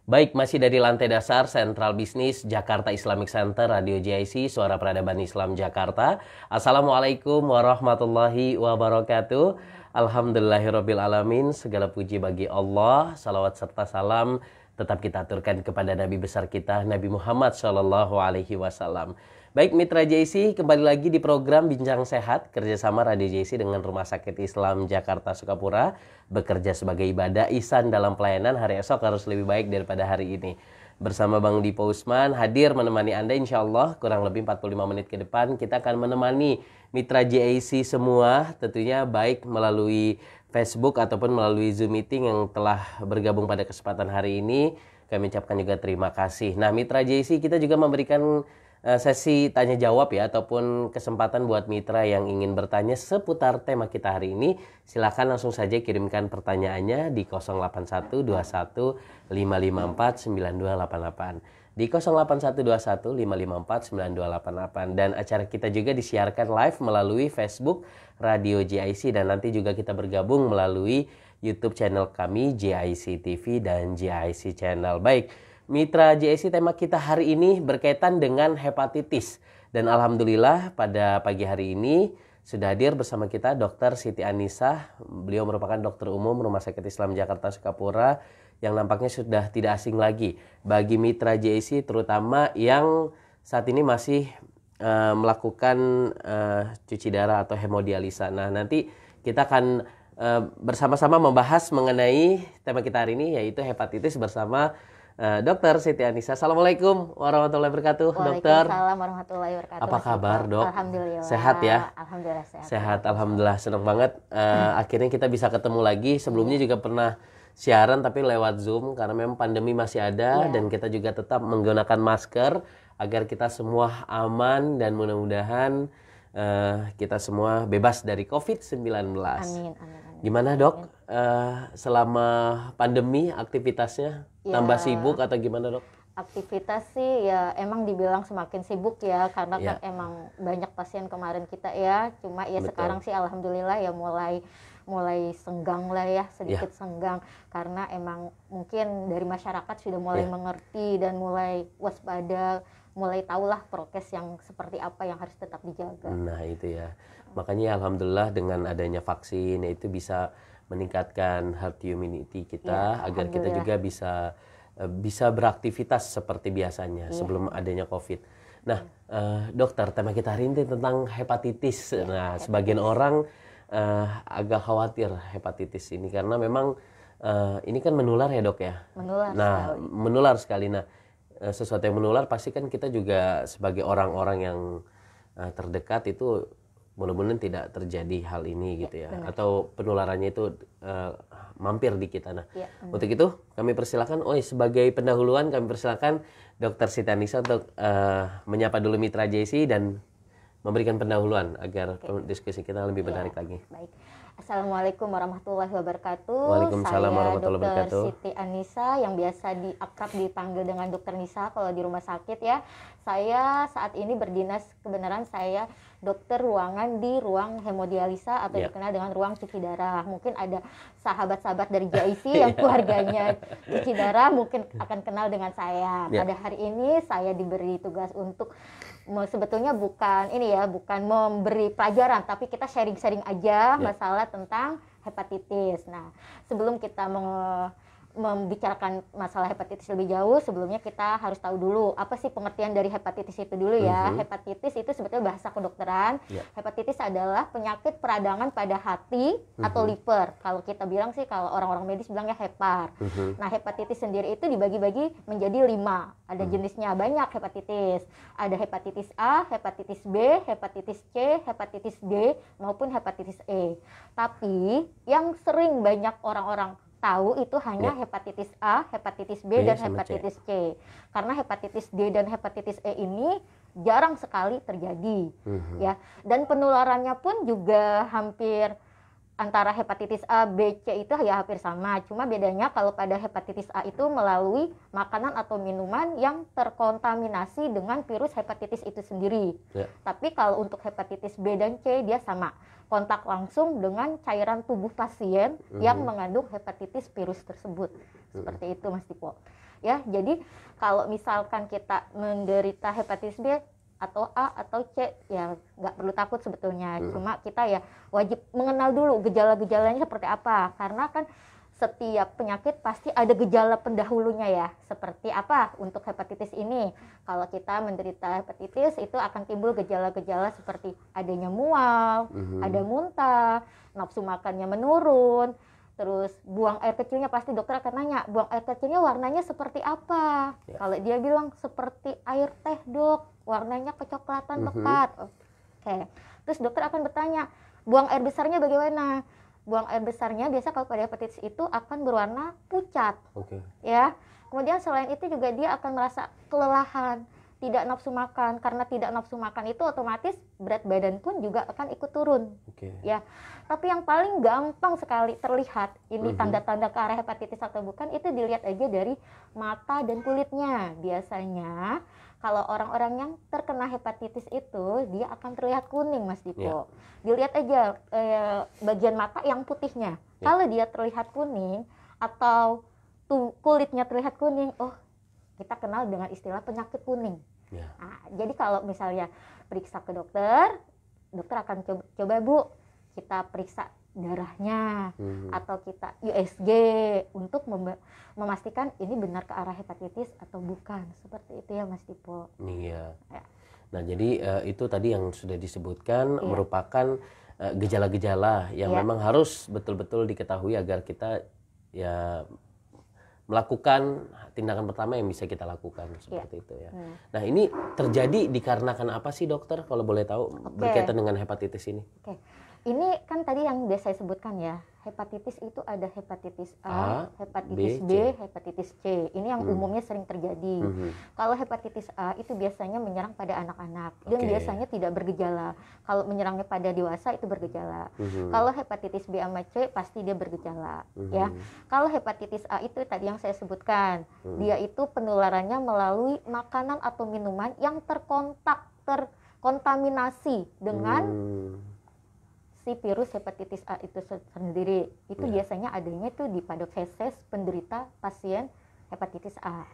Baik, masih dari lantai dasar Sentral Bisnis Jakarta Islamic Center Radio JIC, Suara Peradaban Islam Jakarta. Assalamualaikum warahmatullahi wabarakatuh. Alhamdulillahirabbil alamin. Segala puji bagi Allah. Salawat serta salam tetap kita aturkan kepada Nabi besar kita, Nabi Muhammad Shallallahu Alaihi Wasallam. Baik Mitra JIC, kembali lagi di program Bincang Sehat kerjasama Radio JIC dengan Rumah Sakit Islam Jakarta Sukapura. Bekerja sebagai ibadah ihsan dalam pelayanan, hari esok harus lebih baik daripada hari ini. Bersama Bang Dipo Usman hadir menemani Anda insya Allah kurang lebih 45 menit ke depan. Kita akan menemani Mitra JIC semua tentunya baik melalui Facebook ataupun melalui Zoom meeting yang telah bergabung pada kesempatan hari ini. Kami ucapkan juga terima kasih. Nah Mitra JIC kita juga memberikan sesi tanya jawab ya, ataupun kesempatan buat mitra yang ingin bertanya seputar tema kita hari ini. Silakan langsung saja kirimkan pertanyaannya di 08121554988, di 08121554988. Dan acara kita juga disiarkan live melalui Facebook Radio JIC, dan nanti juga kita bergabung melalui YouTube channel kami JIC TV dan JIC Channel. Baik Mitra JIC, tema kita hari ini berkaitan dengan hepatitis. Dan alhamdulillah pada pagi hari ini sudah hadir bersama kita Dr. Siti Anisa. Beliau merupakan dokter umum Rumah Sakit Islam Jakarta Sukapura yang nampaknya sudah tidak asing lagi bagi Mitra JIC, terutama yang saat ini masih melakukan cuci darah atau hemodialisa. Nah nanti kita akan bersama-sama membahas mengenai tema kita hari ini, yaitu hepatitis bersama Dokter Siti Anisa. Assalamualaikum warahmatullahi wabarakatuh, Dokter. Waalaikumsalam warahmatullahi wabarakatuh. Apa kabar, Dok? Alhamdulillah. Sehat ya? Alhamdulillah sehat. Sehat, alhamdulillah. Senang banget. Akhirnya kita bisa ketemu lagi. Sebelumnya juga pernah siaran tapi lewat Zoom karena memang pandemi masih ada, dan kita juga tetap menggunakan masker agar kita semua aman dan mudah-mudahan kita semua bebas dari COVID-19. Amin. Gimana Dok? Selama pandemi aktivitasnya tambah sibuk atau gimana Dok? Aktivitas sih ya emang dibilang semakin sibuk ya, karena kan emang banyak pasien kemarin kita ya. Cuma ya sekarang sih alhamdulillah ya mulai senggang lah ya, sedikit senggang, karena emang mungkin dari masyarakat sudah mulai mengerti dan mulai waspada, mulai tahulah prokes yang seperti apa yang harus tetap dijaga. Nah itu ya, makanya alhamdulillah dengan adanya vaksin itu bisa meningkatkan herd immunity kita, agar kita juga bisa beraktivitas seperti biasanya sebelum adanya COVID. Nah, dokter, tema kita hari ini tentang hepatitis. Nah, sebagian orang agak khawatir hepatitis ini karena memang ini kan menular ya dok ya. Menular sekali. Nah, sesuatu yang menular pasti kan kita juga sebagai orang-orang yang terdekat itu mudah-mudahan tidak terjadi hal ini gitu ya, atau penularannya itu mampir di kita. Nah, untuk itu kami persilakan, sebagai pendahuluan kami persilakan Dr. Siti Anisa untuk menyapa dulu Mitra JIC dan memberikan pendahuluan agar diskusi kita lebih menarik lagi. Baik. Assalamualaikum warahmatullahi wabarakatuh. Waalaikumsalam warahmatullahi wabarakatuh. Saya Dr. Siti Anisa yang biasa akrab dipanggil dengan Dokter Nisa kalau di rumah sakit ya. Saya saat ini berdinas, kebenaran saya dokter ruangan di ruang hemodialisa atau dikenal dengan ruang cuci darah. Mungkin ada sahabat-sahabat dari JIC yang keluarganya cuci darah mungkin akan kenal dengan saya. Pada hari ini saya diberi tugas untuk sebetulnya bukan memberi pelajaran, tapi kita sharing-sharing aja masalah tentang hepatitis. Nah, sebelum kita membicarakan masalah hepatitis lebih jauh, sebelumnya kita harus tahu dulu apa sih pengertian dari hepatitis itu dulu ya. Hepatitis itu sebetulnya bahasa kedokteran. Hepatitis adalah penyakit peradangan pada hati atau liver. Kalau kita bilang sih, kalau orang-orang medis bilangnya hepar. Nah, hepatitis sendiri itu dibagi-bagi menjadi 5. Ada jenisnya banyak hepatitis. Ada hepatitis A, hepatitis B, hepatitis C, hepatitis D, maupun hepatitis E. Tapi yang sering banyak orang-orang tahu itu hanya hepatitis A, hepatitis B, dan hepatitis C. Karena hepatitis D dan hepatitis E ini jarang sekali terjadi, ya. Dan penularannya pun juga hampir antara hepatitis A, B, C itu ya hampir sama. Cuma bedanya kalau pada hepatitis A itu melalui makanan atau minuman yang terkontaminasi dengan virus hepatitis itu sendiri. Tapi kalau untuk hepatitis B dan C dia sama. Kontak langsung dengan cairan tubuh pasien yang mengandung hepatitis virus tersebut. Seperti itu Mas Dipo. Ya, jadi kalau misalkan kita menderita hepatitis B atau A atau C, ya nggak perlu takut sebetulnya. Cuma kita ya wajib mengenal dulu gejala-gejalanya seperti apa. Karena kan setiap penyakit pasti ada gejala pendahulunya ya. Seperti apa untuk hepatitis ini? Kalau kita menderita hepatitis itu akan timbul gejala-gejala seperti adanya mual, ada muntah, nafsu makannya menurun, terus buang air kecilnya, pasti dokter akan nanya, buang air kecilnya warnanya seperti apa? Kalau dia bilang seperti air teh dok, warnanya kecoklatan pekat. Oke. Terus dokter akan bertanya, buang air besarnya bagaimana? Buang air besarnya biasa kalau pada hepatitis itu akan berwarna pucat. Ya. Kemudian selain itu juga dia akan merasa kelelahan, tidak nafsu makan. Karena tidak nafsu makan itu otomatis berat badan pun juga akan ikut turun. Ya. Tapi yang paling gampang sekali terlihat ini tanda-tanda ke arah hepatitis atau bukan itu dilihat aja dari mata dan kulitnya. Biasanya kalau orang-orang yang terkena hepatitis itu dia akan terlihat kuning, Mas Dipo. Dilihat aja bagian mata yang putihnya. Kalau dia terlihat kuning atau kulitnya terlihat kuning, oh kita kenal dengan istilah penyakit kuning. Nah, jadi kalau misalnya periksa ke dokter, dokter akan coba Bu, kita periksa darahnya atau kita USG untuk memastikan ini benar ke arah hepatitis atau bukan. Seperti itu ya Mas Dipo. Iya. Nah jadi itu tadi yang sudah disebutkan merupakan gejala-gejala yang memang harus betul-betul diketahui agar kita ya melakukan tindakan pertama yang bisa kita lakukan seperti itu ya. Nah ini terjadi dikarenakan apa sih dokter kalau boleh tahu berkaitan dengan hepatitis ini? Ini kan tadi yang udah saya sebutkan ya, hepatitis itu ada hepatitis A, hepatitis B, hepatitis C. Ini yang umumnya sering terjadi. Kalau hepatitis A itu biasanya menyerang pada anak-anak dan biasanya tidak bergejala. Kalau menyerangnya pada dewasa itu bergejala. Kalau hepatitis B sama C pasti dia bergejala. Ya. Kalau hepatitis A itu tadi yang saya sebutkan, dia itu penularannya melalui makanan atau minuman yang terkontaminasi dengan si virus hepatitis A itu sendiri. Itu biasanya adanya itu pada feses penderita pasien hepatitis A.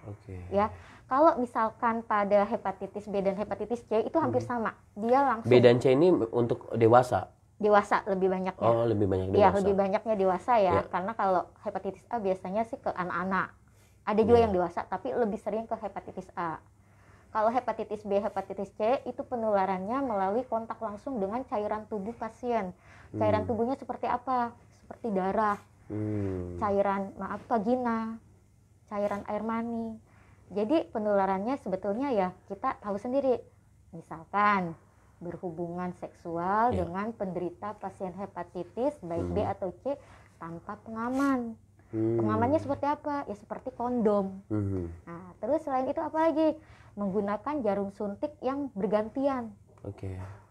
Ya, kalau misalkan pada hepatitis B dan hepatitis C itu hampir sama. Dia langsung. B dan C ini untuk dewasa. Dewasa lebih banyaknya. Oh, lebih banyak dewasa. Ya, lebih banyaknya dewasa ya. Karena kalau hepatitis A biasanya sih ke anak-anak. Ada juga yang dewasa, tapi lebih sering ke hepatitis A. Kalau hepatitis B, hepatitis C itu penularannya melalui kontak langsung dengan cairan tubuh pasien. Cairan tubuhnya seperti apa? Seperti darah, cairan vagina, cairan air mani. Jadi penularannya sebetulnya ya kita tahu sendiri. Misalkan berhubungan seksual dengan penderita pasien hepatitis baik B atau C tanpa pengaman. Pengamannya seperti apa? Ya seperti kondom. Nah, terus selain itu apa lagi? Menggunakan jarum suntik yang bergantian.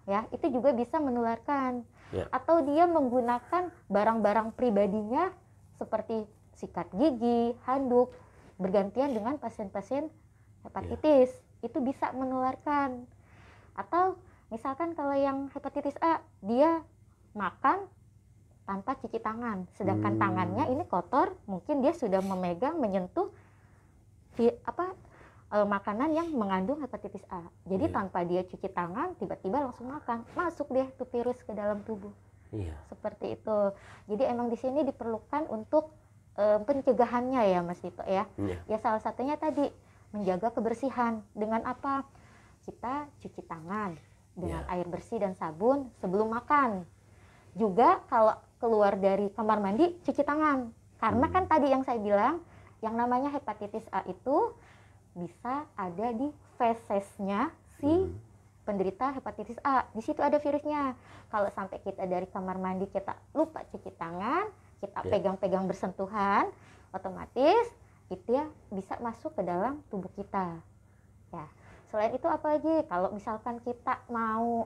Ya, itu juga bisa menularkan. Atau dia menggunakan barang-barang pribadinya seperti sikat gigi, handuk bergantian dengan pasien-pasien hepatitis. Itu bisa menularkan. Atau misalkan kalau yang hepatitis A, dia makan tanpa cuci tangan, sedangkan tangannya ini kotor, mungkin dia sudah memegang, menyentuh makanan yang mengandung hepatitis A. Jadi tanpa dia cuci tangan, tiba-tiba langsung makan, masuk deh tuh virus ke dalam tubuh. Seperti itu. Jadi emang di sini diperlukan untuk pencegahannya ya Mas Dito ya. Ya salah satunya tadi menjaga kebersihan dengan apa? Kita cuci tangan dengan air bersih dan sabun sebelum makan. Juga kalau keluar dari kamar mandi cuci tangan. Karena kan tadi yang saya bilang, yang namanya hepatitis A itu bisa ada di fesesnya si penderita hepatitis A. Di situ ada virusnya. Kalau sampai kita dari kamar mandi kita lupa cuci tangan, kita pegang-pegang bersentuhan, otomatis itu ya bisa masuk ke dalam tubuh kita. Ya. Selain itu apa lagi? Kalau misalkan kita mau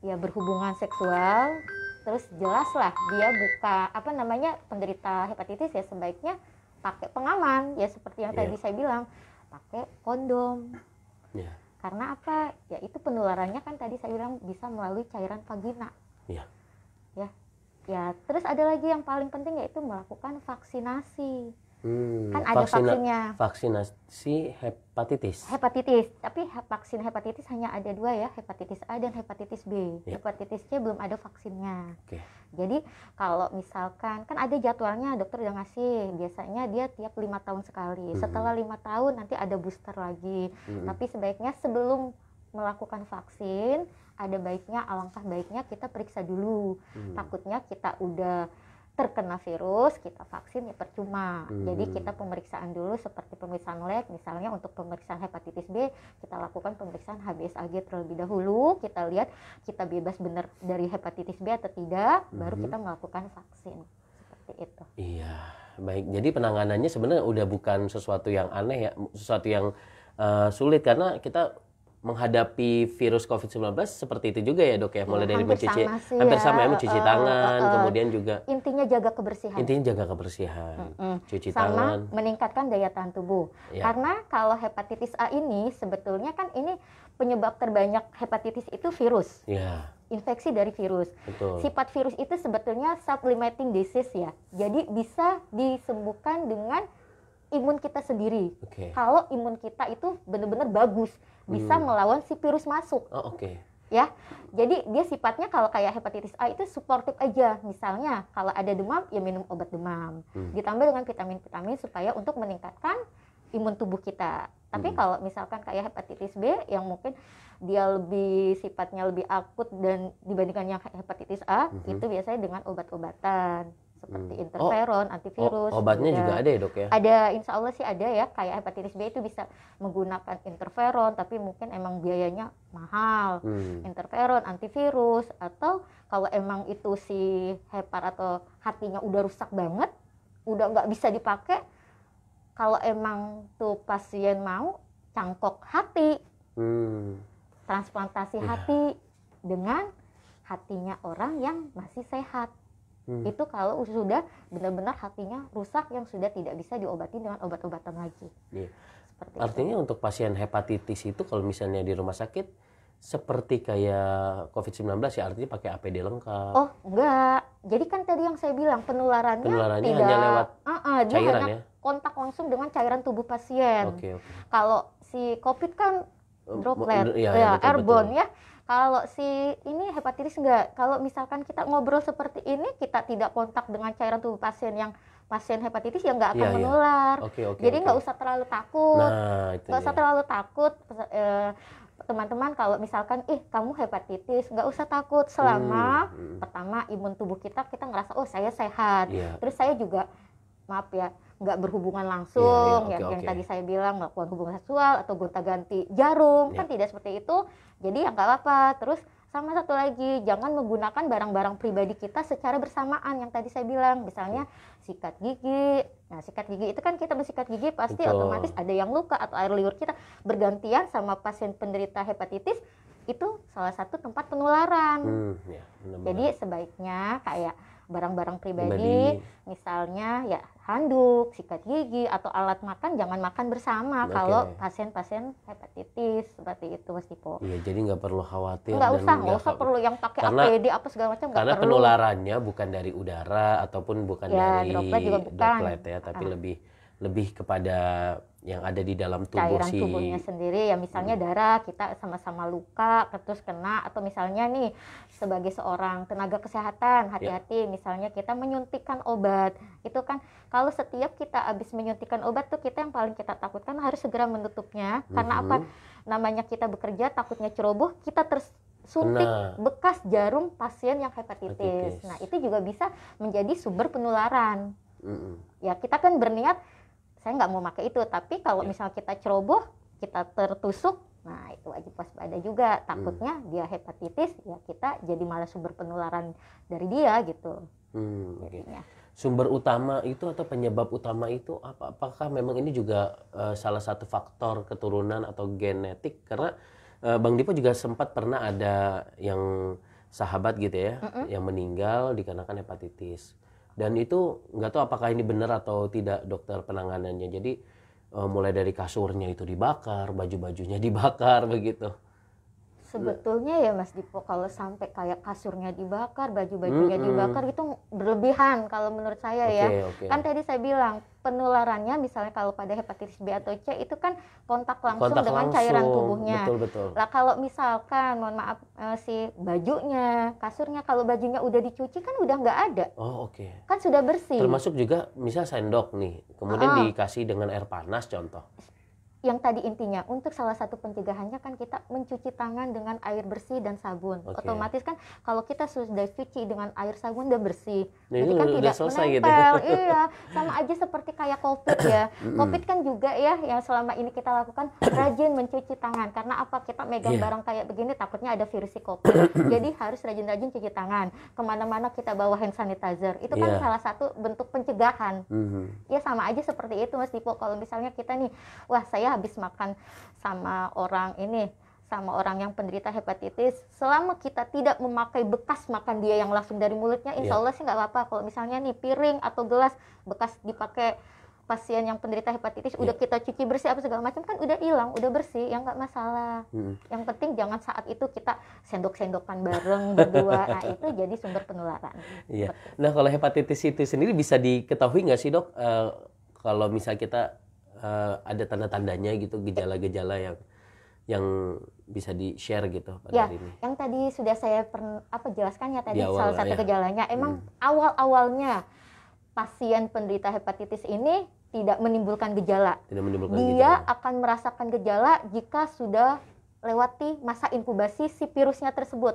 ya berhubungan seksual, terus jelaslah dia penderita hepatitis ya sebaiknya pakai pengaman ya seperti yang tadi saya bilang, pakai kondom. Karena apa? Ya itu penularannya kan tadi saya bilang bisa melalui cairan vagina. Ya, terus ada lagi yang paling penting yaitu melakukan vaksinasi. Kan ada vaksinnya. Vaksinasi hepatitis. Hepatitis, tapi vaksin hepatitis hanya ada 2 ya, hepatitis A dan hepatitis B. Ya. Hepatitis C belum ada vaksinnya. Oke. Jadi kalau misalkan kan ada jadwalnya, dokter udah ngasih, biasanya dia tiap 5 tahun sekali. Setelah 5 tahun nanti ada booster lagi. Tapi sebaiknya sebelum melakukan vaksin, alangkah baiknya kita periksa dulu. Takutnya kita udah terkena virus, kita vaksin ya percuma. Jadi kita pemeriksaan dulu seperti pemeriksaan lab, misalnya untuk pemeriksaan hepatitis B, kita lakukan pemeriksaan HBsAg terlebih dahulu, kita lihat kita bebas benar dari hepatitis B atau tidak, baru kita melakukan vaksin. Seperti itu. Iya, baik. Jadi penanganannya sebenarnya udah bukan sesuatu yang aneh ya, sesuatu yang sulit karena kita menghadapi virus COVID-19 seperti itu juga ya dok ya, mulai dari hampir sama ya, mencuci tangan, kemudian juga intinya jaga kebersihan. Cuci sama tangan, meningkatkan daya tahan tubuh. Ya. Karena kalau hepatitis A ini sebetulnya kan ini penyebab terbanyak hepatitis itu virus. Ya. Infeksi dari virus. Betul. Sifat virus itu sebetulnya self-limiting disease ya. Jadi bisa disembuhkan dengan imun kita sendiri. Kalau imun kita itu benar-benar bagus, bisa melawan si virus masuk. Ya, jadi dia sifatnya kalau kayak hepatitis A itu suportif aja. Misalnya kalau ada demam ya minum obat demam, ditambah dengan vitamin-vitamin supaya untuk meningkatkan imun tubuh kita. Tapi kalau misalkan kayak hepatitis B yang mungkin dia sifatnya lebih akut dan dibandingkan yang hepatitis A, itu biasanya dengan obat-obatan seperti interferon, antivirus. Obatnya juga ada ya dok ya? Ada, insya Allah sih ada ya. Kayak hepatitis B itu bisa menggunakan interferon, tapi mungkin emang biayanya mahal. Interferon, antivirus, atau kalau emang itu si hepar atau hatinya udah rusak banget, udah nggak bisa dipakai, kalau emang tuh pasien mau cangkok hati, transplantasi hati dengan hatinya orang yang masih sehat. Itu kalau sudah benar-benar hatinya rusak yang sudah tidak bisa diobati dengan obat-obatan lagi. Artinya untuk pasien hepatitis itu kalau misalnya di rumah sakit seperti kayak COVID-19 ya, artinya pakai APD lengkap. Oh enggak, jadi kan tadi yang saya bilang penularannya tidak hanya lewat dia cairan hanya ya? kontak langsung dengan cairan tubuh pasien. Kalau si COVID kan droplet, airborne ya. Kalau si ini hepatitis enggak. Kalau misalkan kita ngobrol seperti ini, kita tidak kontak dengan cairan tubuh pasien yang pasien hepatitis ya nggak akan menular. Jadi nggak usah terlalu takut. Nggak usah terlalu takut. Teman-teman kalau misalkan kamu hepatitis, nggak usah takut selama pertama imun tubuh kita ngerasa saya sehat. Terus saya juga maaf ya, nggak berhubungan langsung yang tadi saya bilang melakukan hubungan seksual atau gonta-ganti jarum, kan tidak seperti itu. Jadi ya nggak apa-apa. Terus sama satu lagi, jangan menggunakan barang-barang pribadi kita secara bersamaan yang tadi saya bilang, misalnya sikat gigi. Nah, sikat gigi itu kan kita bersikat gigi pasti otomatis ada yang luka atau air liur kita bergantian sama pasien penderita hepatitis, itu salah satu tempat penularan. Jadi sebaiknya kayak barang-barang pribadi, misalnya ya handuk, sikat gigi atau alat makan jangan makan bersama kalau pasien-pasien hepatitis seperti itu Mas Tipo. Iya, jadi nggak perlu khawatir. Nggak usah perlu yang pakai APD apa segala macam. Karena penularannya bukan dari udara ataupun bukan dari droplet ya, tapi lebih kepada yang ada di dalam tubuh cairan tubuhnya sendiri ya, misalnya darah kita sama-sama luka terus kena, atau misalnya nih sebagai seorang tenaga kesehatan hati-hati misalnya kita menyuntikkan obat, itu kan kalau setiap kita habis menyuntikkan obat tuh kita yang paling kita takutkan harus segera menutupnya. Karena apa, namanya kita bekerja takutnya ceroboh, kita tersuntik bekas jarum pasien yang hepatitis. Nah itu juga bisa menjadi sumber penularan. Ya kita kan berniat saya nggak mau pakai itu, tapi kalau misalnya kita ceroboh, kita tertusuk, nah itu wajib waspada juga. Takutnya dia hepatitis, ya kita jadi malah sumber penularan dari dia gitu. Sumber utama itu atau penyebab utama itu apa? Apakah memang ini juga salah satu faktor keturunan atau genetik? Karena Bang Dipo juga sempat pernah ada yang sahabat gitu ya, yang meninggal dikarenakan hepatitis. Dan itu nggak tahu apakah ini benar atau tidak dokter penanganannya. Jadi mulai dari kasurnya itu dibakar, baju-bajunya dibakar begitu. Sebetulnya ya Mas Dipo, kalau sampai kayak kasurnya dibakar, baju-bajunya dibakar itu berlebihan kalau menurut saya ya. Kan tadi saya bilang penularannya misalnya kalau pada hepatitis B atau C itu kan kontak langsung dengan cairan tubuhnya. Betul. Lah kalau misalkan mohon maaf si bajunya, kasurnya, kalau bajunya udah dicuci kan udah nggak ada. Kan sudah bersih. Termasuk juga misal sendok nih, kemudian dikasih dengan air panas contoh. Yang tadi intinya, untuk salah satu pencegahannya kan kita mencuci tangan dengan air bersih dan sabun. Otomatis kan kalau kita sudah cuci dengan air sabun udah bersih, berarti kan tidak menempel. Gitu. Iya, sama aja seperti kayak COVID ya. COVID kan juga ya yang selama ini kita lakukan rajin mencuci tangan. Karena apa? Kita megang barang kayak begini takutnya ada virus si COVID. Jadi harus rajin-rajin cuci tangan. Kemana-mana kita bawa hand sanitizer. Itu kan salah satu bentuk pencegahan. Ya sama aja seperti itu Mas Dipo. Kalau misalnya kita nih, wah saya habis makan sama orang yang penderita hepatitis, selama kita tidak memakai bekas makan dia yang langsung dari mulutnya, insya Allah sih nggak apa-apa. Kalau misalnya nih piring atau gelas bekas dipakai pasien yang penderita hepatitis, udah kita cuci bersih apa segala macam kan udah hilang, udah bersih, ya nggak masalah. Yang penting jangan saat itu kita sendok-sendokan bareng berdua, nah itu jadi sumber penularan. Iya. Nah kalau hepatitis itu sendiri bisa diketahui nggak sih dok? Kalau misalnya kita ada tanda-tandanya gitu, gejala-gejala yang bisa di-share gitu pada hari ini. Yang tadi sudah saya jelaskan ya tadi salah satu gejalanya. Emang awal-awalnya pasien penderita hepatitis ini tidak menimbulkan gejala. Dia akan merasakan gejala jika sudah lewati masa inkubasi si virusnya tersebut.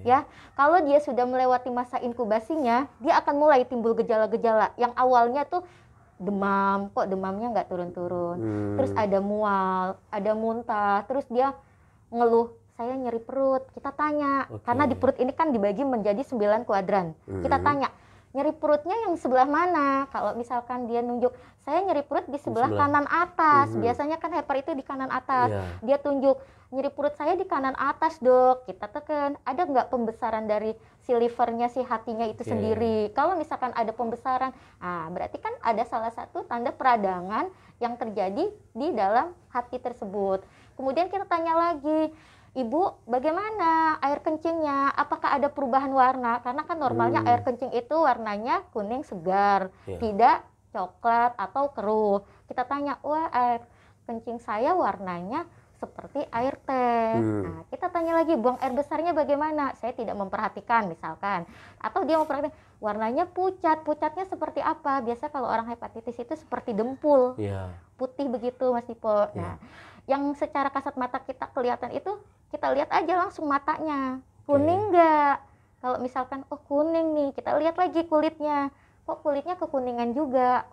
Ya, kalau dia sudah melewati masa inkubasinya, dia akan mulai timbul gejala-gejala yang awalnya tuh demam, kok demamnya nggak turun-turun, terus ada mual, ada muntah, terus dia ngeluh, saya nyeri perut. Kita tanya, karena di perut ini kan dibagi menjadi 9 kuadran. Kita tanya, nyeri perutnya yang sebelah mana? Kalau misalkan dia nunjuk, saya nyeri perut di sebelah kanan atas. Biasanya kan heper itu di kanan atas. Dia tunjuk, nyeri perut saya di kanan atas dok. Kita tekan, ada nggak pembesaran dari si livernya, si hatinya itu sendiri? Kalau misalkan ada pembesaran, berarti kan ada salah satu tanda peradangan yang terjadi di dalam hati tersebut. Kemudian kita tanya lagi, Ibu, bagaimana air kencingnya? Apakah ada perubahan warna? Karena kan normalnya air kencing itu warnanya kuning segar, tidak coklat atau keruh. Kita tanya, wah air kencing saya warnanya seperti air teh. Nah, kita tanya lagi, buang air besarnya bagaimana? Saya tidak memperhatikan misalkan. Atau dia memperhatikan, warnanya pucat. Pucatnya seperti apa? Biasa kalau orang hepatitis itu seperti dempul. Putih begitu Mas Dipo. Nah, yang secara kasat mata kita kelihatan itu, kita lihat aja langsung matanya. Kuning nggak? Kalau misalkan, oh kuning nih, kita lihat lagi kulitnya. Kok kulitnya kekuningan juga?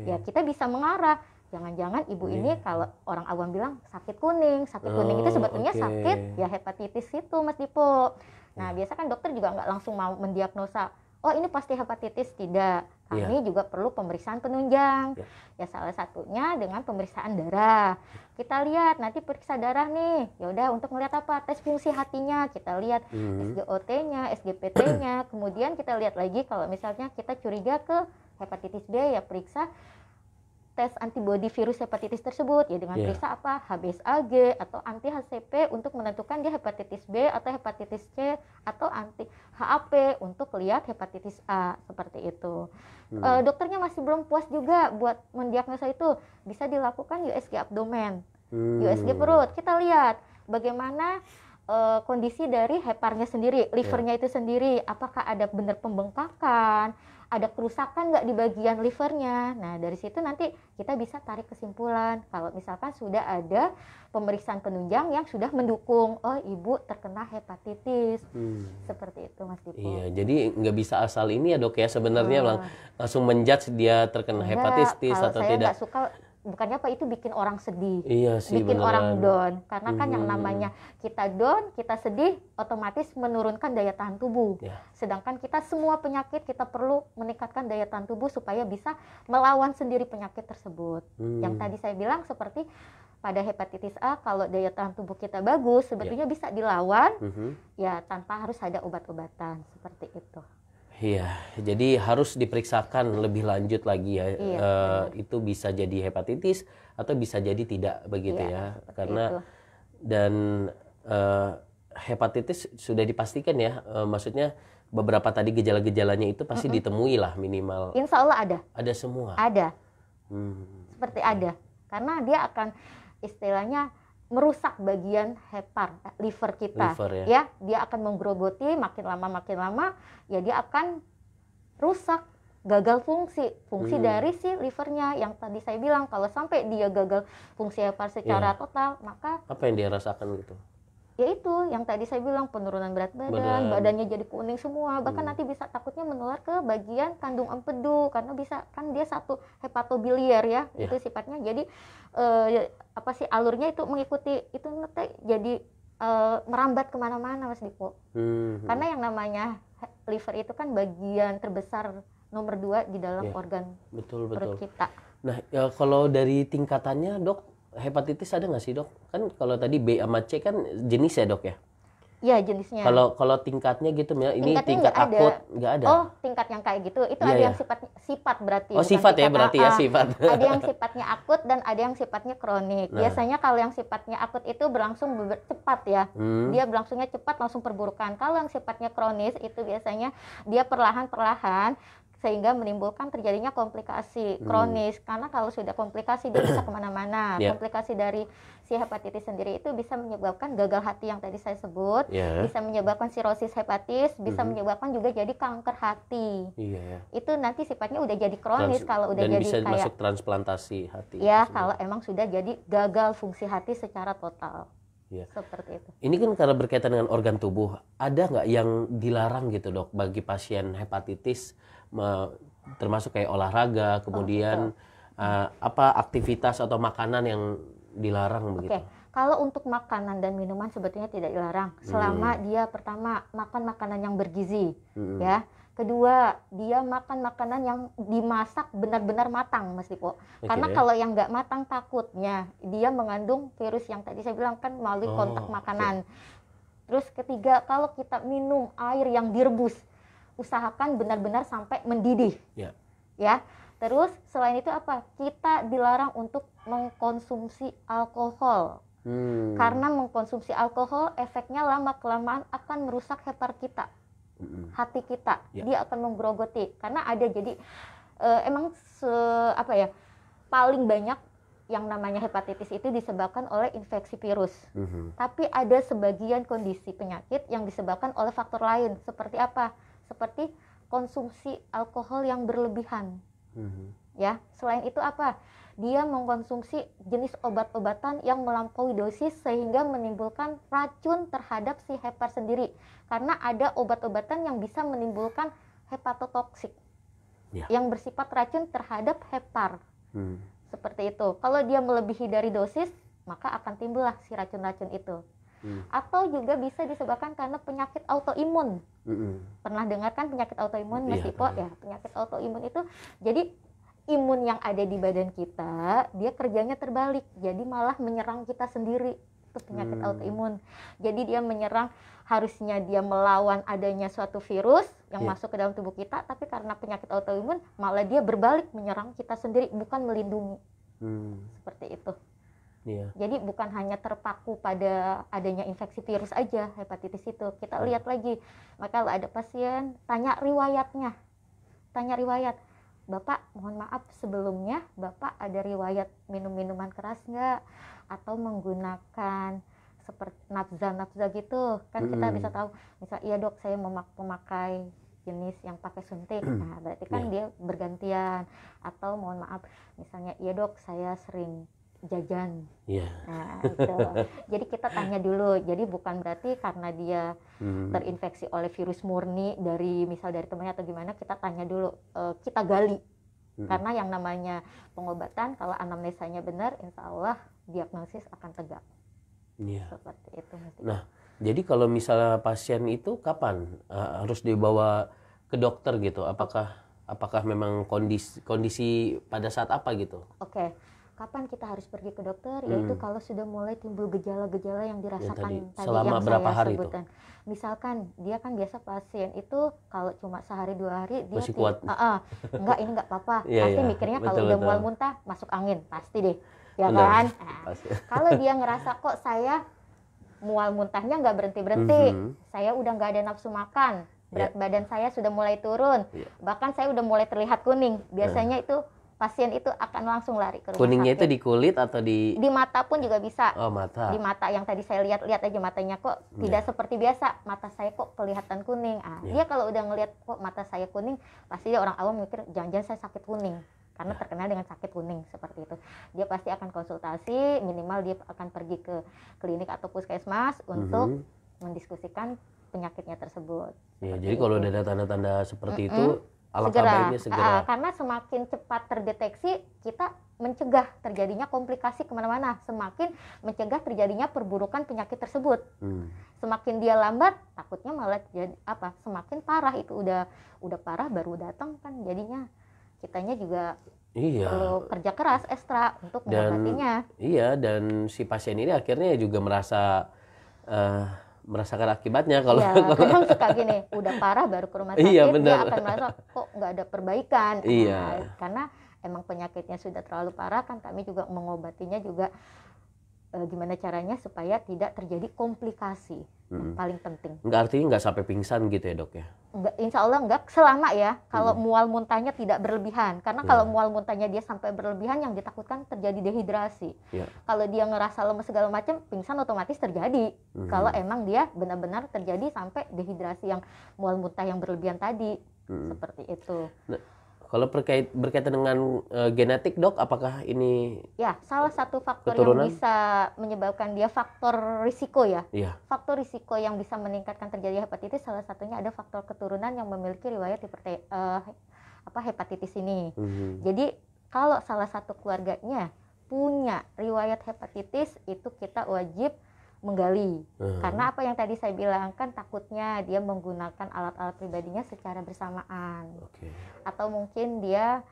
Ya kita bisa mengarah. Jangan-jangan ibu ini kalau orang awam bilang sakit kuning. Sakit kuning itu sebetulnya sakit ya hepatitis itu Mas Dipo. Nah biasa kan dokter juga nggak langsung mau mendiagnosa, oh ini pasti hepatitis, tidak. Kami juga perlu pemeriksaan penunjang. Ya salah satunya dengan pemeriksaan darah. Kita lihat nanti periksa darah nih. Ya udah untuk melihat apa? Tes fungsi hatinya. Kita lihat SGOT-nya, SGPT-nya. Kemudian kita lihat lagi kalau misalnya kita curiga ke hepatitis B, ya periksa tes antibodi virus hepatitis tersebut ya dengan periksa apa? HBsAg atau anti HCP untuk menentukan dia hepatitis B atau hepatitis C atau anti HAP untuk lihat hepatitis A, seperti itu. Dokternya masih belum puas juga buat mendiagnosa itu, bisa dilakukan USG abdomen, USG perut. Kita lihat bagaimana kondisi dari heparnya sendiri, livernya itu sendiri, apakah ada benar pembengkakan, ada kerusakan nggak di bagian livernya. Nah dari situ nanti kita bisa tarik kesimpulan kalau misalkan sudah ada pemeriksaan penunjang yang sudah mendukung, oh ibu terkena hepatitis. Seperti itu Mas Dipo. Iya, jadi nggak bisa asal ini ya dok ya sebenarnya langsung menjudge dia terkena hepatitis atau saya tidak. Nggak suka, bukannya apa itu bikin orang sedih, sih, bikin beneran. orang down. Karena kan yang namanya kita down, kita sedih, otomatis menurunkan daya tahan tubuh. Sedangkan kita semua penyakit kita perlu meningkatkan daya tahan tubuh supaya bisa melawan sendiri penyakit tersebut. Yang tadi saya bilang seperti pada hepatitis A, kalau daya tahan tubuh kita bagus, sebetulnya bisa dilawan ya tanpa harus ada obat-obatan seperti itu. Iya, jadi harus diperiksakan lebih lanjut lagi ya. Itu bisa jadi hepatitis atau bisa jadi tidak begitu ya. Karena itu. Dan eh, hepatitis sudah dipastikan ya, maksudnya beberapa tadi gejala-gejalanya itu pasti ditemui lah minimal. Insya Allah ada. Ada semua. Ada. Seperti Oke. ada. Karena dia akan istilahnya merusak bagian liver kita. Liver, ya. Ya, dia akan menggerogoti makin lama ya dia akan rusak, gagal fungsi dari si livernya yang tadi saya bilang. Kalau sampai dia gagal fungsi hepar secara total, maka Apa yang dia rasakan gitu? yaitu yang tadi saya bilang, penurunan berat badan, badannya jadi kuning semua, bahkan nanti bisa takutnya menular ke bagian kandung empedu, karena bisa kan dia satu hepatobiliar ya, itu sifatnya. Jadi alurnya itu mengikuti itu nanti jadi merambat kemana-mana Mas Dipo. Karena yang namanya liver itu kan bagian terbesar nomor 2 di dalam organ perut kita. Nah, ya kalau dari tingkatannya dok, hepatitis ada nggak sih dok? Kan kalau tadi B sama C kan jenis ya dok ya? Iya jenisnya. Kalau tingkatnya gitu ya, ini tingkat nggak akut nggak ada. Oh, tingkat yang kayak gitu itu ada yang sifat berarti. Oh, sifat ya berarti ya, sifat. Ada yang sifatnya akut dan ada yang sifatnya kronik. Biasanya kalau yang sifatnya akut itu berlangsung cepat ya. Dia berlangsungnya cepat, langsung perburukan. Kalau yang sifatnya kronis itu biasanya dia perlahan-perlahan sehingga menimbulkan terjadinya komplikasi kronis. Karena kalau sudah komplikasi dia bisa kemana-mana. Komplikasi dari si hepatitis sendiri itu bisa menyebabkan gagal hati yang tadi saya sebut, bisa menyebabkan sirosis hepatis, bisa menyebabkan juga jadi kanker hati. Itu nanti sifatnya udah jadi kronis kalau udah dan jadi bisa kayak masuk transplantasi hati. Ya, kalau emang sudah jadi gagal fungsi hati secara total. Seperti itu. Ini kan karena berkaitan dengan organ tubuh, ada nggak yang dilarang gitu dok bagi pasien hepatitis, termasuk kayak olahraga, kemudian apa aktivitas atau makanan yang dilarang begitu? Kalau untuk makanan dan minuman sebetulnya tidak dilarang, selama dia pertama makan makanan yang bergizi, ya. Kedua, dia makan makanan yang dimasak benar-benar matang, Mas Dipo. Karena kalau yang nggak matang takutnya dia mengandung virus yang tadi saya bilang kan melalui kontak makanan. Terus ketiga, kalau kita minum air yang direbus, usahakan benar-benar sampai mendidih. Ya. Terus selain itu apa? Kita dilarang untuk mengkonsumsi alkohol. Karena mengkonsumsi alkohol efeknya lama-kelamaan akan merusak hepar kita. Hati kita, dia akan menggerogoti. Karena ada jadi emang paling banyak yang namanya hepatitis itu disebabkan oleh infeksi virus. Tapi ada sebagian kondisi penyakit yang disebabkan oleh faktor lain. Seperti apa? Seperti konsumsi alkohol yang berlebihan. Ya, selain itu apa? Dia mengkonsumsi jenis obat-obatan yang melampaui dosis sehingga menimbulkan racun terhadap si hepar sendiri. Karena ada obat-obatan yang bisa menimbulkan hepatotoksik yang bersifat racun terhadap hepar. Seperti itu. Kalau dia melebihi dari dosis, maka akan timbullah si racun-racun itu. Atau juga bisa disebabkan karena penyakit autoimun. Pernah dengar kan penyakit autoimun, Mas Dipo? Ya, penyakit autoimun itu jadi imun yang ada di badan kita, dia kerjanya terbalik. Jadi malah menyerang kita sendiri. Itu penyakit autoimun. Jadi dia menyerang, harusnya dia melawan adanya suatu virus yang masuk ke dalam tubuh kita, tapi karena penyakit autoimun malah dia berbalik menyerang kita sendiri, bukan melindungi. Seperti itu. Jadi bukan hanya terpaku pada adanya infeksi virus aja hepatitis itu. Kita lihat lagi. Maka kalau ada pasien tanya riwayatnya. Tanya riwayat. Bapak, mohon maaf sebelumnya Bapak ada riwayat minum minuman keras nggak? Atau menggunakan seperti nafza gitu. Kan kita bisa tahu, misal iya dok saya memakai jenis yang pakai suntik. Nah berarti kan dia bergantian. Atau mohon maaf, misalnya iya dok saya sering jajan. Nah itu. Jadi kita tanya dulu. Jadi bukan berarti karena dia terinfeksi oleh virus murni dari temannya atau gimana, kita tanya dulu, kita gali. Karena yang namanya pengobatan kalau anamnesanya benar, insya Allah diagnosis akan tegak. Seperti itu. Nah, jadi kalau misalnya pasien itu kapan harus dibawa ke dokter gitu? Apakah memang kondisi pada saat apa gitu? Kapan kita harus pergi ke dokter? Yaitu kalau sudah mulai timbul gejala-gejala yang dirasakan tadi selama yang berapa saya hari sebutkan. Misalkan dia kan biasa pasien itu kalau cuma sehari 2 hari dia masih kuat. Enggak, ini enggak apa-apa. Pasti mikirnya kalau udah mual muntah masuk angin, pasti deh. Ya kan? Kalau dia ngerasa kok saya mual muntahnya nggak berhenti-berhenti. Saya udah nggak ada nafsu makan, berat Ya. badan saya sudah mulai turun, Ya. bahkan saya udah mulai terlihat kuning. Biasanya itu pasien itu akan langsung lari ke rumah Kuningnya itu sakit. di kulit atau di Di mata pun juga bisa. oh mata? Di mata yang tadi saya lihat aja matanya kok tidak seperti biasa, mata saya kok kelihatan kuning. Dia kalau udah ngelihat kok mata saya kuning, pasti dia orang awam mikir jangan-jangan saya sakit kuning karena terkenal dengan sakit kuning seperti itu. Dia pasti akan konsultasi, minimal dia akan pergi ke klinik atau puskesmas untuk mendiskusikan penyakitnya tersebut. Ya, Seperti jadi kalau itu. udah ada tanda-tanda seperti itu, alangkah baiknya segera. Karena semakin cepat terdeteksi, kita mencegah terjadinya komplikasi kemana-mana, semakin mencegah terjadinya perburukan penyakit tersebut. Semakin dia lambat, takutnya malah jadi semakin parah. Itu udah parah baru datang kan, jadinya kitanya juga perlu kerja keras ekstra untuk mengobatinya. Dan si pasien ini akhirnya juga merasakan akibatnya kalau kadang suka gini, udah parah baru ke rumah sakit, dia akan merasa kok nggak ada perbaikan. Karena emang penyakitnya sudah terlalu parah kan, kami juga mengobatinya juga gimana caranya supaya tidak terjadi komplikasi. Yang paling penting. Artinya nggak sampai pingsan gitu ya dok ya? Enggak, insya Allah enggak, selama ya kalau mual muntahnya tidak berlebihan. Karena kalau mual muntahnya dia sampai berlebihan, yang ditakutkan terjadi dehidrasi. Kalau dia ngerasa lemes segala macam, pingsan otomatis terjadi. Kalau emang dia benar-benar terjadi sampai dehidrasi yang mual muntah yang berlebihan tadi. Seperti itu. Nah, kalau berkaitan dengan genetik dok, apakah ini salah satu faktor keturunan? Yang bisa menyebabkan dia faktor risiko ya. Faktor risiko yang bisa meningkatkan terjadi hepatitis, salah satunya ada faktor keturunan yang memiliki riwayat hepatitis ini. Jadi kalau salah satu keluarganya punya riwayat hepatitis, itu kita wajib menggali. Karena apa yang tadi saya bilang kan, takutnya dia menggunakan alat-alat pribadinya secara bersamaan. Atau mungkin dia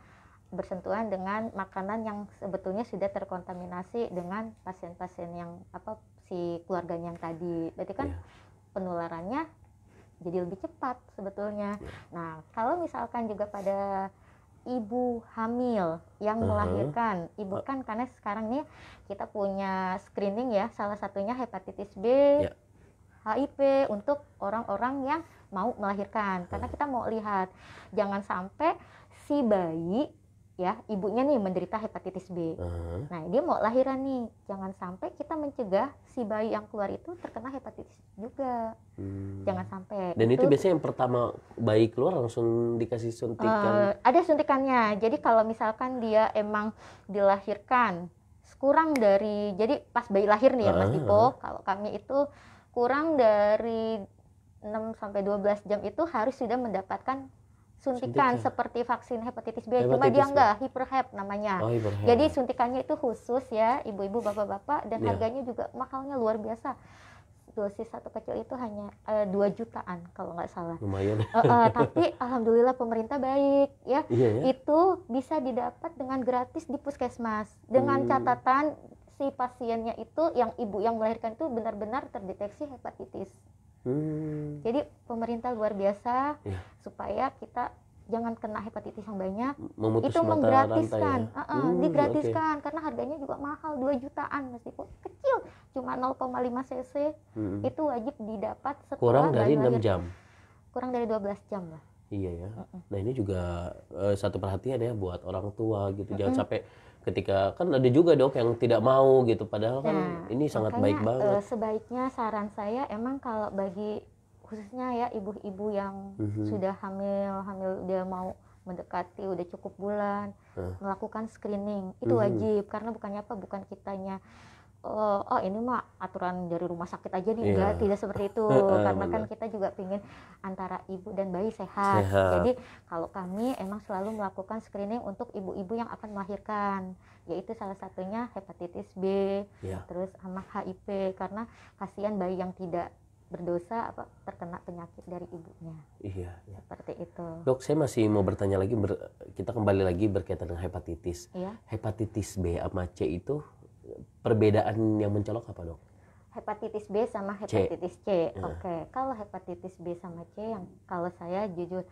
bersentuhan dengan makanan yang sebetulnya sudah terkontaminasi dengan pasien-pasien yang si keluarganya yang tadi. Berarti kan penularannya jadi lebih cepat sebetulnya. Nah, kalau misalkan juga pada ibu hamil yang melahirkan, ibu kan karena sekarang nih kita punya screening ya, salah satunya hepatitis B, HIV untuk orang-orang yang mau melahirkan. Karena kita mau lihat jangan sampai si bayi ya, ibunya nih menderita hepatitis B. Nah, dia mau lahiran nih, jangan sampai kita mencegah si bayi yang keluar itu terkena hepatitis juga. Jangan sampai. Dan itu biasanya yang pertama bayi keluar langsung dikasih suntikan? Ada suntikannya. Jadi kalau misalkan dia emang dilahirkan kurang dari, jadi pas bayi lahir nih ya Mas Dipo, kalau kami itu kurang dari 6-12 jam itu harus sudah mendapatkan suntikan seperti vaksin hepatitis B, cuma dia enggak hiperhep namanya. Jadi suntikannya itu khusus ya, ibu-ibu, bapak-bapak, dan harganya juga mahalnya luar biasa. Dosis satu kecil itu hanya 2 jutaan kalau nggak salah. Lumayan. Tapi alhamdulillah pemerintah baik ya. Itu bisa didapat dengan gratis di puskesmas. Dengan catatan si pasiennya itu, yang ibu yang melahirkan itu benar-benar terdeteksi hepatitis. Jadi pemerintah luar biasa supaya kita jangan kena hepatitis yang banyak. Memutus itu mata menggratiskan, rantai, digratiskan karena harganya juga mahal, 2 jutaan meskipun kecil, cuma 0,5 cc. Itu wajib didapat setelah kurang dari 6 lahir. jam. Kurang dari 12 jam lah. Iya ya. Nah, ini juga satu perhatian ya buat orang tua gitu. Jangan sampai ketika kan ada juga dok yang tidak mau gitu, padahal kan ini sangat baik banget. Sebaiknya saran saya emang kalau bagi khususnya ya ibu-ibu yang sudah hamil dia mau mendekati udah cukup bulan, melakukan screening itu wajib. Karena bukan kitanya ini mah aturan dari rumah sakit aja nih, enggak, tidak seperti itu. Karena kan kita juga pingin antara ibu dan bayi sehat. Jadi kalau kami emang selalu melakukan screening untuk ibu-ibu yang akan melahirkan, yaitu salah satunya hepatitis B, terus sama HIV, karena kasihan bayi yang tidak berdosa terkena penyakit dari ibunya. Seperti itu. Dok, saya masih mau bertanya lagi, kita kembali lagi berkaitan dengan hepatitis. Hepatitis B sama C itu perbedaan yang mencolok apa dok? Hepatitis B sama hepatitis C. Oke. Kalau hepatitis B sama C, yang kalau saya jujur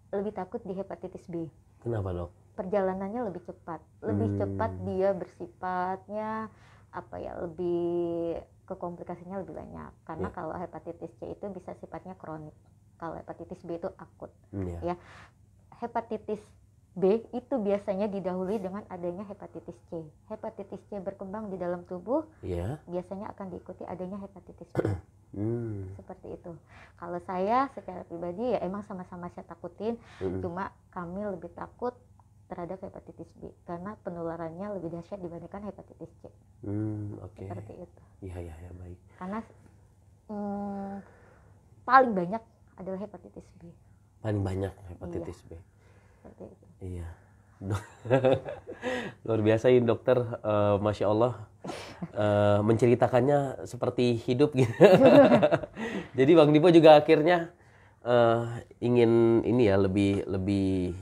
lebih takut di hepatitis B. Kenapa dok? Perjalanannya lebih cepat. Lebih cepat dia bersifatnya apa ya, lebih ke komplikasinya lebih banyak karena Ya. kalau hepatitis C itu bisa sifatnya kronik, kalau hepatitis B itu akut. Ya. Ya, hepatitis B itu biasanya didahului dengan adanya hepatitis C. Hepatitis C berkembang di dalam tubuh, Ya. biasanya akan diikuti adanya hepatitis B. Hmm. Seperti itu. Kalau saya secara pribadi ya emang sama-sama saya takutin, cuma kami lebih takut terhadap hepatitis B karena penularannya lebih dahsyat dibandingkan hepatitis C. Oke. Seperti itu. Iya, baik. Karena paling banyak adalah hepatitis B. Paling banyak hepatitis B. Seperti itu. Iya. Luar biasa ini dokter, Masya Allah, menceritakannya seperti hidup gitu. Jadi Bang Dipo juga akhirnya ingin ini ya lebih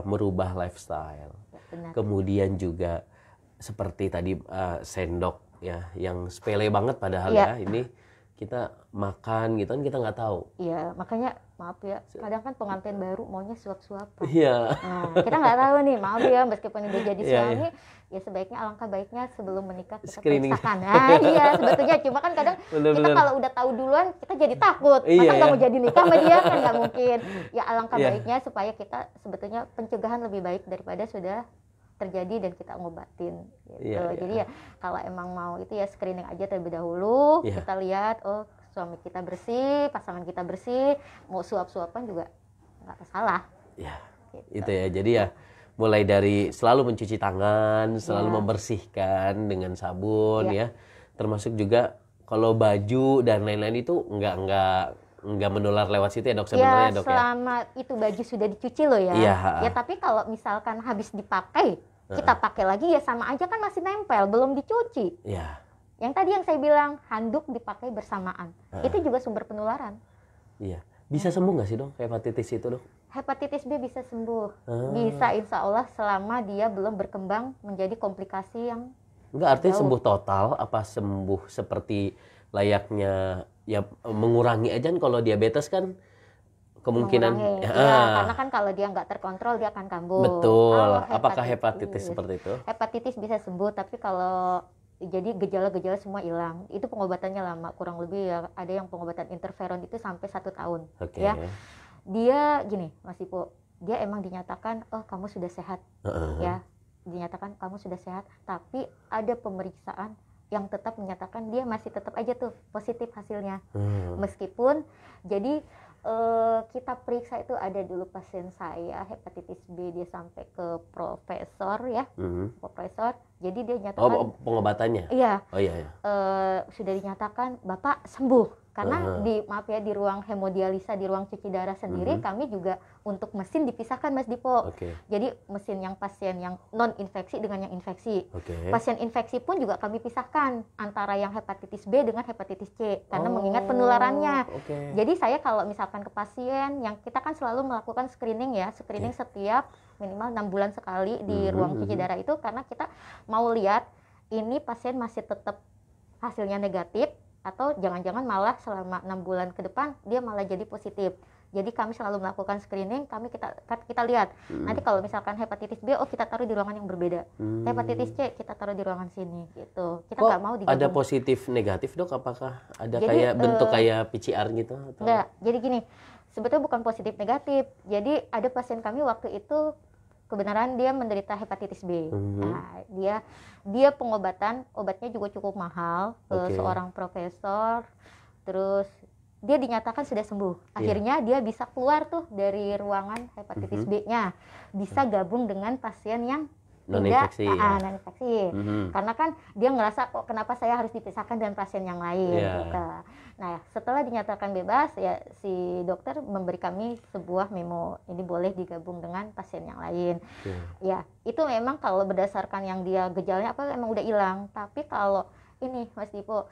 merubah lifestyle. Ya, benar. Kemudian juga seperti tadi sendok ya, yang sepele banget padahal Ya. ya ini kita makan gitu kan kita nggak tahu. Iya, makanya maaf ya, kadang kan pengantin baru maunya suap-suapan. Iya. Nah, kita nggak tahu nih, maaf ya, meskipun udah jadi Iya, suami, ya sebaiknya alangkah baiknya sebelum menikah kita Screening. periksakan. Nah, iya sebetulnya, cuma kan kadang kita Bener-bener. kalau udah tahu duluan, kita jadi takut. Iya, Masa nggak iya. mau jadi nikah sama dia kan nggak mungkin. Ya alangkah Iya. baiknya supaya kita sebetulnya pencegahan lebih baik daripada sudah terjadi dan kita ngobatin. Gitu. Iya, iya. Jadi ya kalau emang mau itu ya screening aja terlebih dahulu. Iya. Kita lihat, oh suami kita bersih, pasangan kita bersih, mau suap-suapan juga nggak masalah. Ya, Gitu. itu ya. Jadi ya mulai dari selalu mencuci tangan, selalu Ya. membersihkan dengan sabun Ya. ya. Termasuk juga kalau baju dan lain-lain itu nggak menular lewat situ ya dok sebenarnya dok ya. Selama itu baju sudah dicuci loh ya. Iya. Ya tapi kalau misalkan habis dipakai, kita pakai lagi ya sama aja kan masih nempel, belum dicuci. Iya. Yang tadi yang saya bilang, handuk dipakai bersamaan. Itu juga sumber penularan. Iya. Bisa sembuh nggak sih dok hepatitis itu dok? Hepatitis B bisa sembuh. Bisa insya Allah selama dia belum berkembang menjadi komplikasi yang Enggak, artinya jauh. sembuh total apa sembuh seperti layaknya ya mengurangi aja kan kalau diabetes kan kemungkinan mengurangi. ya, Ya, karena kan kalau dia nggak terkontrol dia akan kambuh. betul. Kalau Apakah hepatitis seperti itu? Hepatitis bisa sembuh, tapi kalau jadi gejala-gejala semua hilang. Itu pengobatannya lama, kurang lebih ya ada yang pengobatan interferon itu sampai 1 tahun. Oke. Ya, dia gini, Mas Ipo, dia emang dinyatakan, oh kamu sudah sehat, ya, dinyatakan kamu sudah sehat, tapi ada pemeriksaan yang tetap menyatakan dia masih tetap aja tuh positif hasilnya, meskipun jadi kita periksa itu ada dulu pasien saya hepatitis B dia sampai ke profesor ya, profesor, jadi dia nyatakan Oh, pengobatannya? iya, Oh iya. sudah dinyatakan Bapak sembuh karena di ruang hemodialisa, di ruang cuci darah sendiri kami juga untuk mesin dipisahkan Mas Dipo. Oke. Jadi mesin yang pasien yang non infeksi dengan yang infeksi. Oke. Pasien infeksi pun juga kami pisahkan antara yang hepatitis B dengan hepatitis C karena mengingat penularannya. Oke. Jadi saya kalau misalkan ke pasien yang kita kan selalu melakukan screening ya, screening setiap minimal 6 bulan sekali di ruang cuci darah itu karena kita mau lihat ini pasien masih tetap hasilnya negatif atau jangan-jangan malah selama 6 bulan ke depan dia malah jadi positif. Jadi kami selalu melakukan screening, kita lihat. Nanti kalau misalkan hepatitis B, oh kita taruh di ruangan yang berbeda. Hepatitis C kita taruh di ruangan sini gitu. Kita nggak mau digabung. Ada positif negatif dok? Apakah ada Jadi, kayak bentuk kayak PCR gitu? Atau? Enggak. Jadi gini, sebetulnya bukan positif negatif. Jadi ada pasien kami waktu itu kebenaran dia menderita hepatitis B. Nah, dia obatnya juga cukup mahal ke seorang profesor. Terus dia dinyatakan sudah sembuh. Akhirnya dia bisa keluar tuh dari ruangan hepatitis B-nya. Bisa gabung dengan pasien yang non-infeksi. Non-infeksi. Karena kan dia ngerasa kok kenapa saya harus dipisahkan dengan pasien yang lain gitu. Nah, setelah dinyatakan bebas ya si dokter memberi kami sebuah memo, ini boleh digabung dengan pasien yang lain. Ya, itu memang kalau berdasarkan yang dia gejalanya apa emang udah hilang. Tapi kalau ini Mas Dipo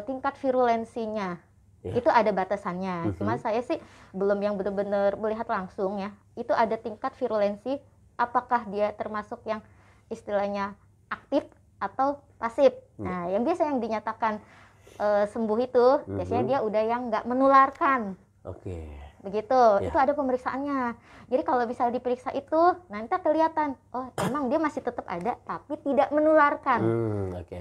tingkat virulensinya itu ada batasannya. Cuma saya sih belum yang benar-benar melihat langsung ya. Itu ada tingkat virulensi apakah dia termasuk yang istilahnya aktif atau pasif. Nah, yang biasa yang dinyatakan sembuh itu biasanya dia udah yang nggak menularkan. Oke. begitu. Itu ada pemeriksaannya. Jadi kalau bisa diperiksa itu nanti kelihatan, oh emang dia masih tetap ada tapi tidak menularkan.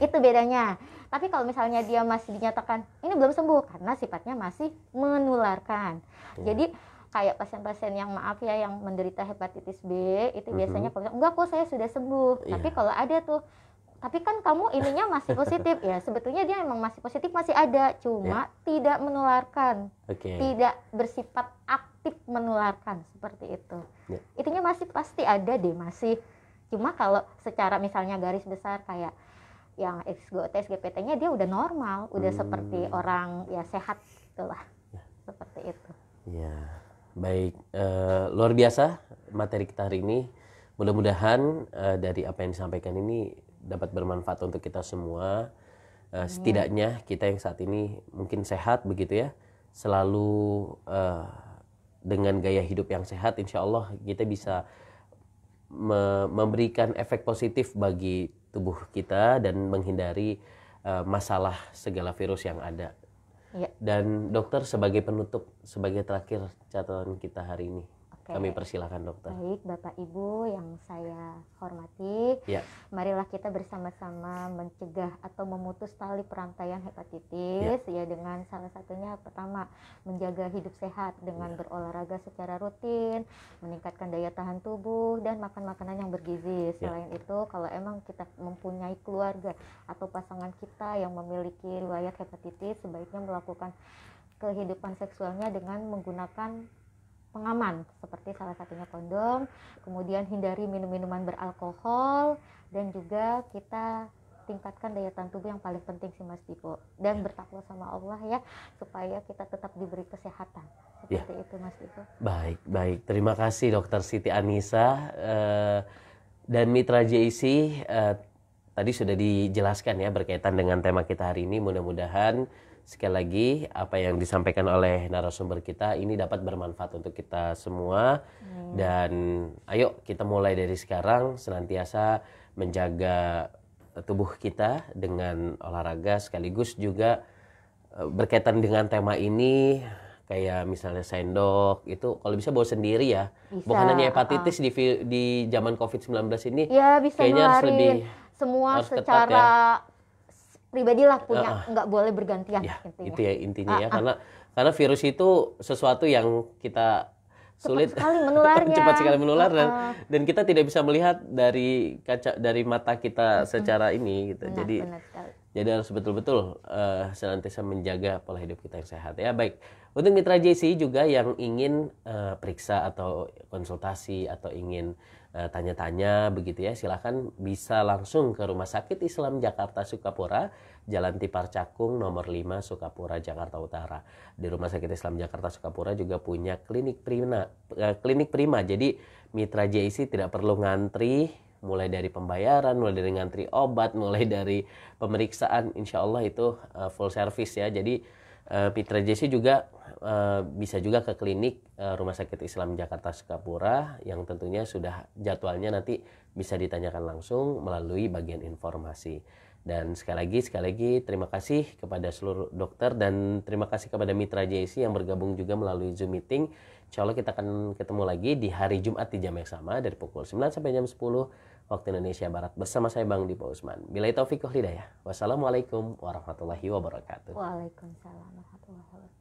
Itu bedanya. Tapi kalau misalnya dia masih dinyatakan ini belum sembuh karena sifatnya masih menularkan. Jadi kayak pasien-pasien yang maaf ya yang menderita hepatitis B itu biasanya kalau enggak kok saya sudah sembuh. Tapi kalau ada tuh, tapi kan kamu ininya masih positif ya, sebetulnya dia memang masih positif, masih ada, cuma tidak menularkan, tidak bersifat aktif menularkan seperti itu. Itunya masih pasti ada deh, masih. Cuma kalau secara misalnya garis besar kayak yang SGOT, SGPT-nya dia udah normal, udah seperti orang ya sehat gitulah, seperti itu. Ya, baik, luar biasa materi kita hari ini. Mudah-mudahan dari apa yang disampaikan ini dapat bermanfaat untuk kita semua. Setidaknya kita yang saat ini mungkin sehat begitu ya, selalu dengan gaya hidup yang sehat, insya Allah kita bisa memberikan efek positif bagi tubuh kita dan menghindari masalah segala virus yang ada. Dan dokter sebagai penutup, sebagai terakhir catatan kita hari ini, kami persilakan dokter. Baik Bapak Ibu yang saya hormati, marilah kita bersama-sama mencegah atau memutus tali perantaian hepatitis ya dengan salah satunya pertama menjaga hidup sehat dengan berolahraga secara rutin, meningkatkan daya tahan tubuh dan makan makanan yang bergizi. Selain itu kalau emang kita mempunyai keluarga atau pasangan kita yang memiliki riwayat hepatitis, sebaiknya melakukan kehidupan seksualnya dengan menggunakan pengaman seperti salah satunya kondom, kemudian hindari minum-minuman beralkohol dan juga kita tingkatkan daya tahan tubuh yang paling penting sih Mas Dipo, dan bertakwa sama Allah ya supaya kita tetap diberi kesehatan seperti itu Mas Dipo. Baik, terima kasih Dokter Siti Anisa dan Mitra JIC. Tadi sudah dijelaskan ya berkaitan dengan tema kita hari ini. Mudah-mudahan sekali lagi apa yang disampaikan oleh narasumber kita ini dapat bermanfaat untuk kita semua. Dan ayo kita mulai dari sekarang senantiasa menjaga tubuh kita dengan olahraga, sekaligus juga berkaitan dengan tema ini kayak misalnya sendok itu kalau bisa bawa sendiri ya. Bukan hanya hepatitis di zaman COVID-19 ini bisa kayaknya harus lebih semua harus secara ketat, ya. Pribadilah punya, nggak boleh bergantian intinya. Itu ya intinya ya, karena virus itu sesuatu yang kita sulit cepat sekali menularnya. Cepat sekali menular dan kita tidak bisa melihat dari mata kita secara ini gitu. Jadi harus betul-betul senantiasa menjaga pola hidup kita yang sehat ya. Baik, untuk Mitra JC juga yang ingin periksa atau konsultasi atau ingin tanya-tanya begitu ya, silakan bisa langsung ke Rumah Sakit Islam Jakarta Sukapura, Jalan Tipar Cakung nomor 5 Sukapura, Jakarta Utara. Di Rumah Sakit Islam Jakarta Sukapura juga punya klinik prima. Jadi Mitra JIC tidak perlu ngantri, mulai dari pembayaran, mulai dari ngantri obat, mulai dari pemeriksaan, insya Allah itu full service ya. Jadi Mitra JIC juga bisa juga ke klinik Rumah Sakit Islam Jakarta Sukapura yang tentunya sudah jadwalnya nanti bisa ditanyakan langsung melalui bagian informasi. Dan sekali lagi terima kasih kepada seluruh dokter dan terima kasih kepada Mitra JIC yang bergabung juga melalui Zoom meeting. Insya Allah kita akan ketemu lagi di hari Jumat di jam yang sama dari pukul 9 sampai jam 10 waktu Indonesia Barat bersama saya Bang Dipo Usman. Billahi taufiq wal hidayah. Wassalamualaikum warahmatullahi wabarakatuh. Waalaikumsalam warahmatullahi wabarakatuh.